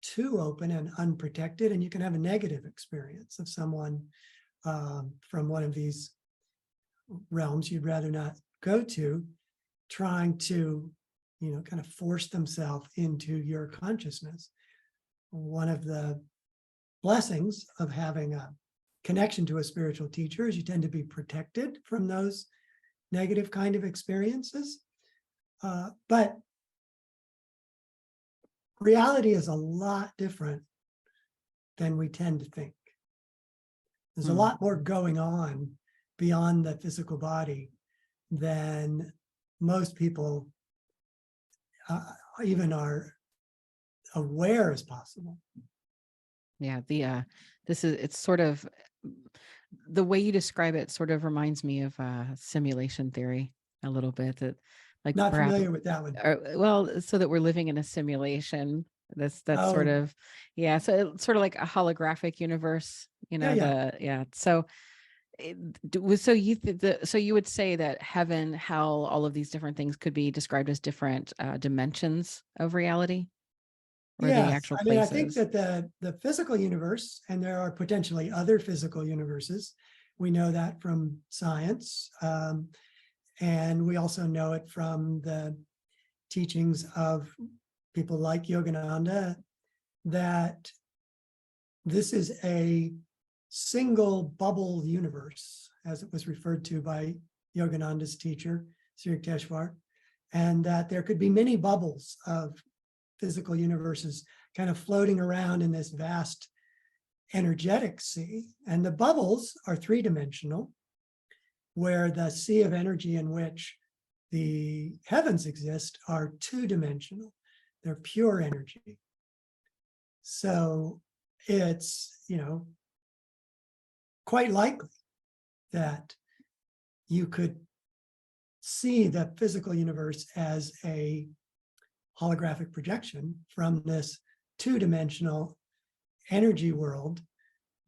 too open and unprotected, and you can have a negative experience of someone from one of these realms you'd rather not go to, trying to, kind of force themselves into your consciousness. One of the blessings of having a connection to a spiritual teacher is you tend to be protected from those negative kind of experiences. But reality is a lot different than we tend to think. There's a lot more going on beyond the physical body than most people even are aware is possible. Yeah, it's sort of, the way you describe it sort of reminds me of simulation theory a little bit. That, like, Not perhaps, familiar with that one. well, so that we're living in a simulation. That's sort of, yeah. So it's sort of like a holographic universe, So, so you would say that heaven, hell, all of these different things could be described as different dimensions of reality, or the Yes, actual I places. mean, I think that the physical universe, and there are potentially other physical universes. We know that from science, and we also know it from the teachings of people like Yogananda, that this is a single bubble universe, as it was referred to by Yogananda's teacher, Sri Yukteswar, and that there could be many bubbles of physical universes kind of floating around in this vast energetic sea. And the bubbles are three-dimensional, where the sea of energy in which the heavens exist are two-dimensional. They're pure energy. So it's, quite likely that you could see the physical universe as a holographic projection from this two-dimensional energy world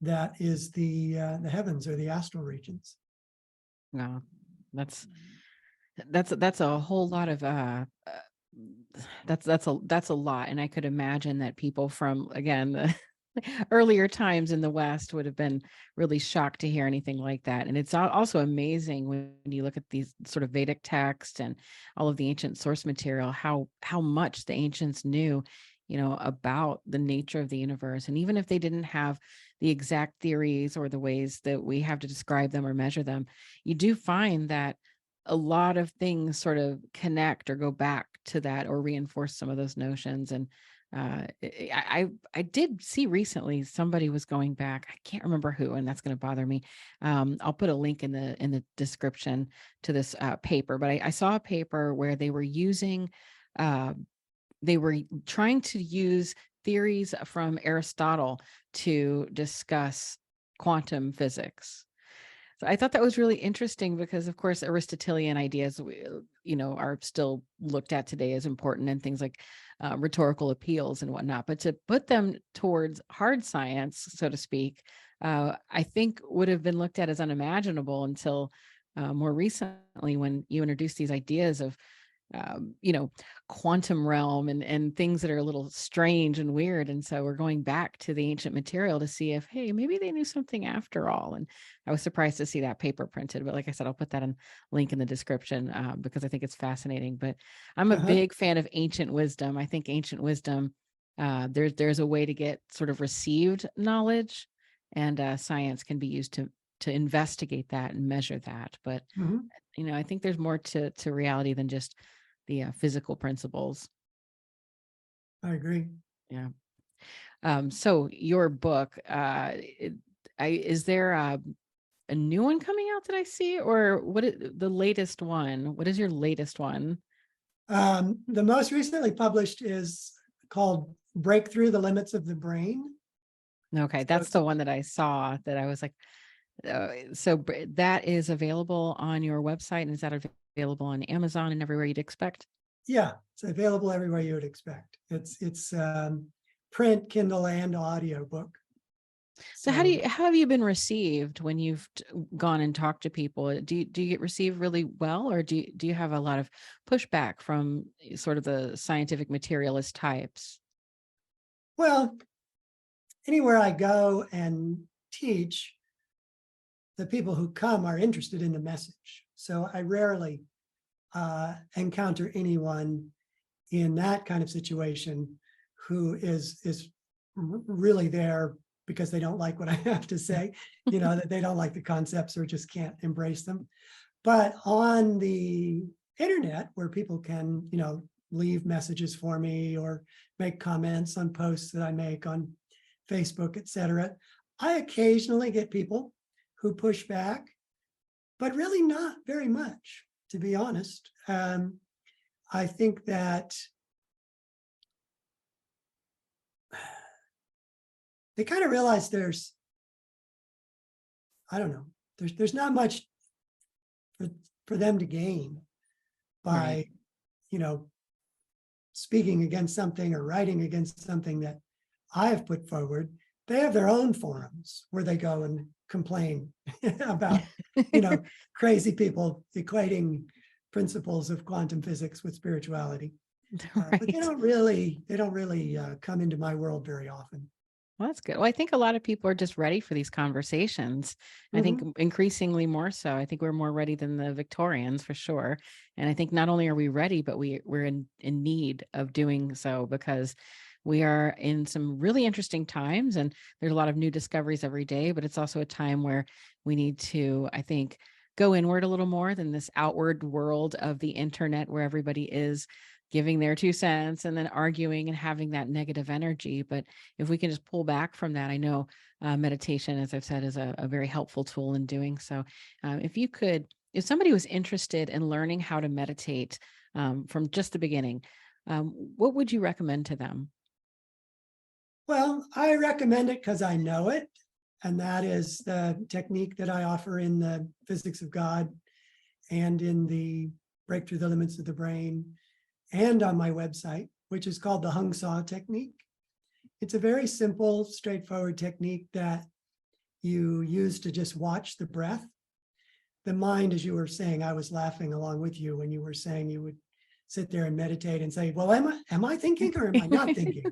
that is the heavens, or the astral regions. No, that's a whole lot of that's a lot. And I could imagine that people from, again, the earlier times in the West would have been really shocked to hear anything like that. And it's also amazing when you look at these sort of Vedic texts and all of the ancient source material, how much the ancients knew, about the nature of the universe. And even if they didn't have the exact theories or the ways that we have to describe them or measure them, you do find that a lot of things sort of connect or go back to that, or reinforce some of those notions. And I did see recently somebody was going back. I can't remember who, and that's going to bother me. I'll put a link in the description to this paper, but I saw a paper where they were using, uh, they were trying to use theories from Aristotle to discuss quantum physics. So I thought that was really interesting because, of course, Aristotelian ideas, are still looked at today as important and things like rhetorical appeals and whatnot. But to put them towards hard science, so to speak, I think would have been looked at as unimaginable until more recently when you introduced these ideas of um, you know, quantum realm and things that are a little strange and weird. And so we're going back to the ancient material to see if, hey, maybe they knew something after all. And I was surprised to see that paper printed. But like I said, I'll put that in link in the description because I think it's fascinating. But I'm a Uh-huh. big fan of ancient wisdom. I think ancient wisdom, there's a way to get sort of received knowledge, and science can be used to investigate that and measure that. But Mhm. I think there's more to reality than just the physical principles. I agree. Yeah. So your book, is there a new one coming out that I see, or what is the latest one? What is your latest one? The most recently published is called Breakthrough the Limits of the Brain. Okay, So that's the one that I saw that I was like, so that is available on your website, and is that available on Amazon and everywhere you'd expect? yeah, it's available everywhere you would expect. It's print, Kindle, and audio book. So So how have you been received when you've gone and talked to people? Do you get received really well, or do you have a lot of pushback from sort of the scientific materialist types? well, anywhere I go and teach, the people who come are interested in the message. So I rarely encounter anyone in that kind of situation who is really there because they don't like what I have to say, that they don't like the concepts or just can't embrace them. But on the internet, where people can, leave messages for me or make comments on posts that I make on Facebook, etc., I occasionally get people who push back, but really not very much, to be honest. I think that they kind of realize I don't know, there's not much for, for them to gain Right. by, you know, speaking against something or writing against something that I have put forward. They have their own forums where they go and complain about, crazy people equating principles of quantum physics with spirituality. But Right. they don't really come into my world very often. Well, that's good. Well, I think a lot of people are just ready for these conversations. I think Mhm. increasingly more so. I think we're more ready than the Victorians for sure. And I think not only are we ready, but we're in need of doing so because we are in some really interesting times and there's a lot of new discoveries every day, but it's also a time where we need to, I think, go inward a little more than this outward world of the internet where everybody is giving their 2 cents and then arguing and having that negative energy. But if we can just pull back from that, I know meditation, as I've said, is a very helpful tool in doing so. If somebody was interested in learning how to meditate from just the beginning, what would you recommend to them? Well, I recommend it because I know it. And that is the technique that I offer in the Physics of God and in the Breakthrough the Limits of the Brain and on my website, which is called the Hung Saw technique. It's a very simple, straightforward technique that you use to just watch the breath. The mind, as you were saying, I was laughing along with you when you were saying you would sit there and meditate and say, well, am I thinking or am I not thinking?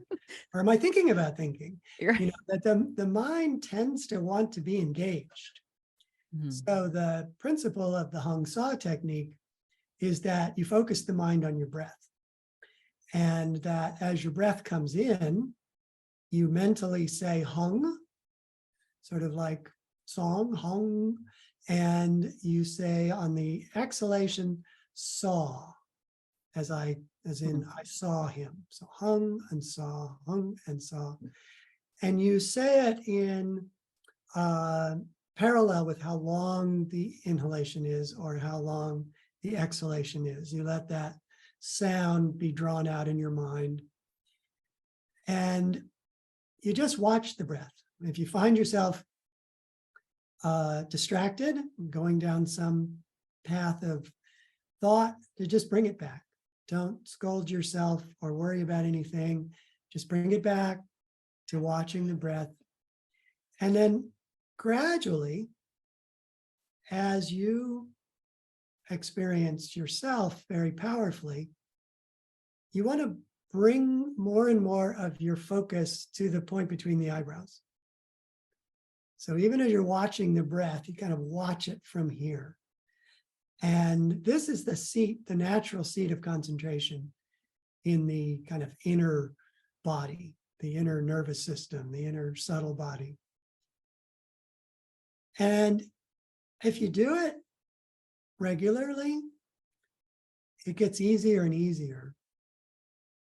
Or am I thinking about thinking? You're- That the mind tends to want to be engaged. Mhm. So the principle of the Hung Saw technique is that you focus the mind on your breath. And that as your breath comes in, you mentally say hung, sort of like song, hung, and you say on the exhalation, saw. as in I saw him. So hung and saw, hung and saw. And you say it in parallel with how long the inhalation is or how long the exhalation is. You let that sound be drawn out in your mind. And you just watch the breath. If you find yourself distracted, going down some path of thought, to just bring it back. Don't scold yourself or worry about anything. Just bring it back to watching the breath. And then gradually, as you experience yourself very powerfully, you want to bring more and more of your focus to the point between the eyebrows. So even as you're watching the breath, you kind of watch it from here. And this is the seat, the natural seat of concentration in the kind of inner body, the inner nervous system, the inner subtle body. And if you do it regularly, it gets easier and easier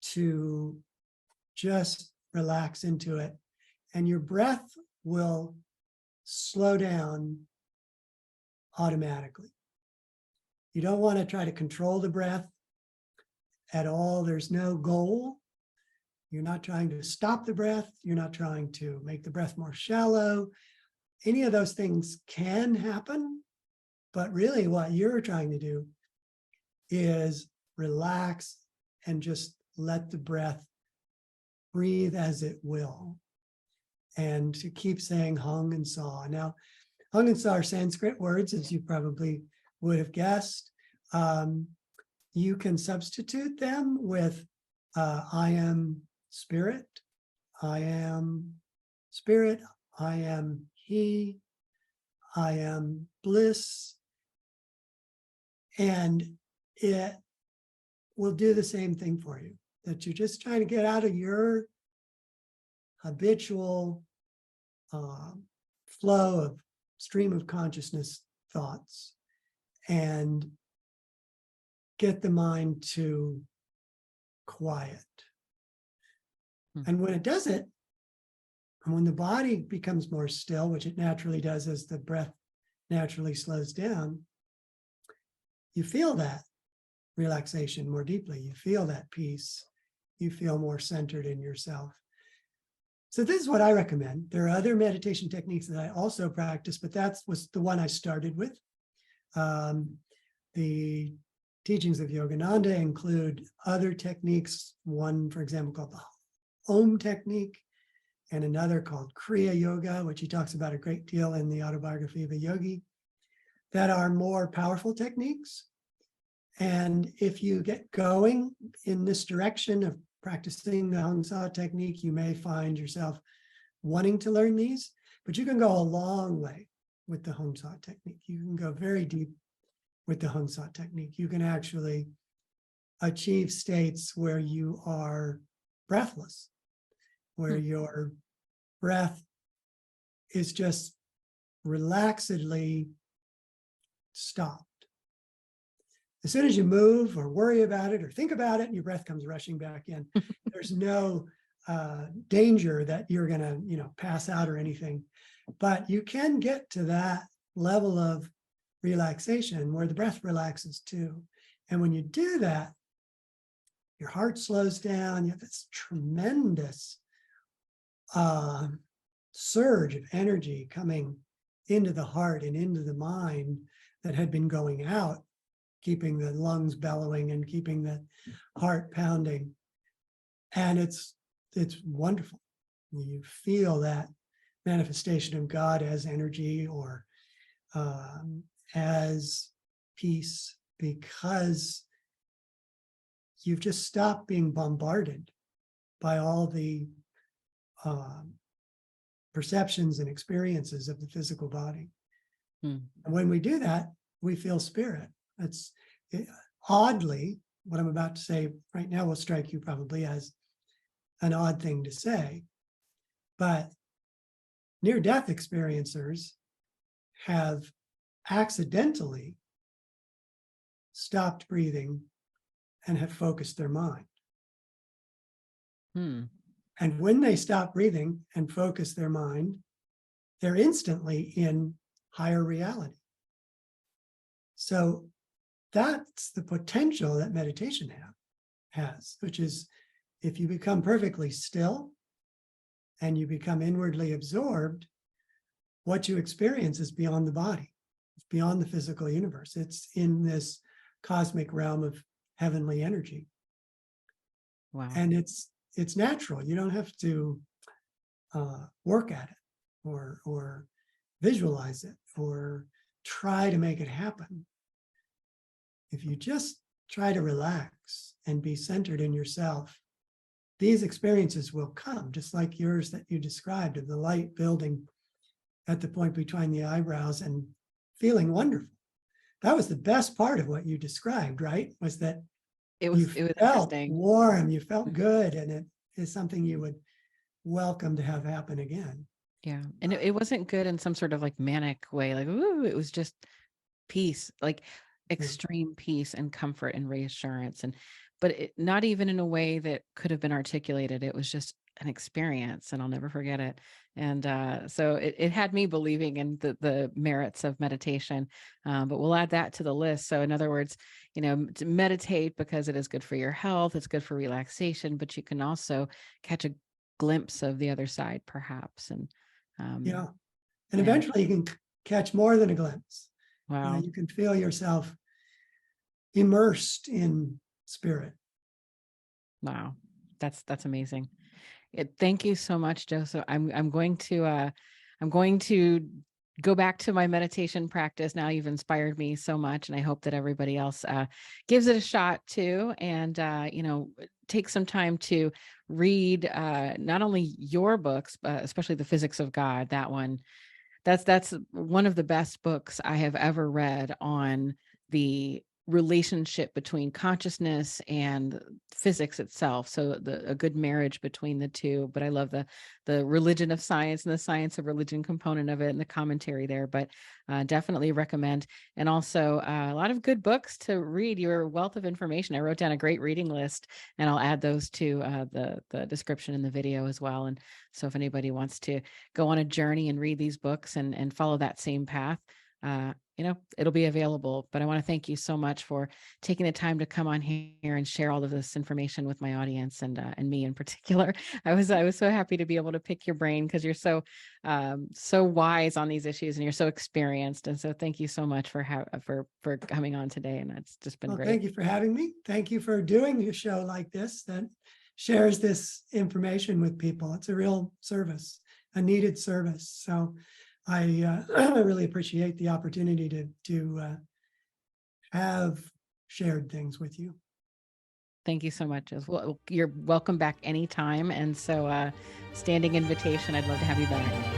to just relax into it. And your breath will slow down automatically. You don't want to try to control the breath at all. There's no goal. You're not trying to stop the breath. You're not trying to make the breath more shallow. Any of those things can happen, but really what you're trying to do is relax and just let the breath breathe as it will. And to keep saying hung and saw. Now, hung and saw are Sanskrit words, as you probably would have guessed. You can substitute them with I am spirit, I am spirit, I am he, I am bliss. And it will do the same thing for you, that you're just trying to get out of your habitual flow of stream of consciousness thoughts and get the mind to quiet. And when it does it, and when the body becomes more still, which it naturally does as the breath naturally slows down, you feel that relaxation more deeply. You feel that peace. You feel more centered in yourself. So this is what I recommend. There are other meditation techniques that I also practice, but that was the one I started with. The teachings of Yogananda include other techniques, one, for example, called the Om technique, and another called Kriya Yoga, which he talks about a great deal in the autobiography of a yogi, that are more powerful techniques. And if you get going in this direction of practicing the Hung Sa technique, you may find yourself wanting to learn these, but you can go a long way with the Hung Sa technique. You can go very deep with the Hung Sa technique. You can actually achieve states where you are breathless, where your breath is just relaxedly stopped. As soon as you move or worry about it or think about it, your breath comes rushing back in. There's no danger that you're going to, pass out or anything. But you can get to that level of relaxation where the breath relaxes too. And when you do that, your heart slows down. You have this tremendous surge of energy coming into the heart and into the mind that had been going out, keeping the lungs bellowing and keeping the heart pounding. And it's wonderful. You feel that manifestation of God as energy or as peace, because you've just stopped being bombarded by all the perceptions and experiences of the physical body. And when we do that, we feel spirit. Oddly, what I'm about to say right now will strike you probably as an odd thing to say, but near-death experiencers have accidentally stopped breathing and have focused their mind. Hmm. And when they stop breathing and focus their mind, they're instantly in higher reality. So that's the potential that meditation has, which is if you become perfectly still and you become inwardly absorbed, what you experience is beyond the body. It's beyond the physical universe. It's in this cosmic realm of heavenly energy. Wow. And it's natural. You don't have to work at it or visualize it or try to make it happen. If you just try to relax and be centered in yourself, these experiences will come, just like yours that you described of the light building at the point between the eyebrows and feeling wonderful. That was the best part of what you described, right? Was that It was felt interesting. warm, you felt good, and it is something you would welcome to have happen again. Yeah. And it wasn't good in some sort of like manic way, like, ooh, it was just peace, like extreme peace and comfort and reassurance. But not even in a way that could have been articulated. It was just an experience, and I'll never forget it. And so it had me believing in the merits of meditation. But we'll add that to the list. So in other words, to meditate because it is good for your health, it's good for relaxation, but you can also catch a glimpse of the other side, perhaps. And And yeah. eventually you can catch more than a glimpse. Wow. You can feel yourself immersed in spirit. Wow. That's amazing. Thank you so much, Joseph. I'm going to go back to my meditation practice. Now you've inspired me so much, and I hope that everybody else gives it a shot too. And take some time to read not only your books, but especially The Physics of God. That one, that's one of the best books I have ever read on the relationship between consciousness and physics itself. So a good marriage between the two. But I love the religion of science and the science of religion component of it and the commentary there. But definitely recommend. And also a lot of good books to read. Your wealth of information. I wrote down a great reading list, and I'll add those to the description in the video as well. And so if anybody wants to go on a journey and read these books and follow that same path, it'll be available. But I want to thank you so much for taking the time to come on here and share all of this information with my audience and me in particular. I was so happy to be able to pick your brain because you're so wise on these issues and you're so experienced. And so thank you so much for coming on today. And it's just been great. Thank you for having me. Thank you for doing a show like this that shares this information with people. It's a real service, a needed service. So I really appreciate the opportunity to have shared things with you. Thank you so much. Well, you're welcome back anytime. And so standing invitation, I'd love to have you back.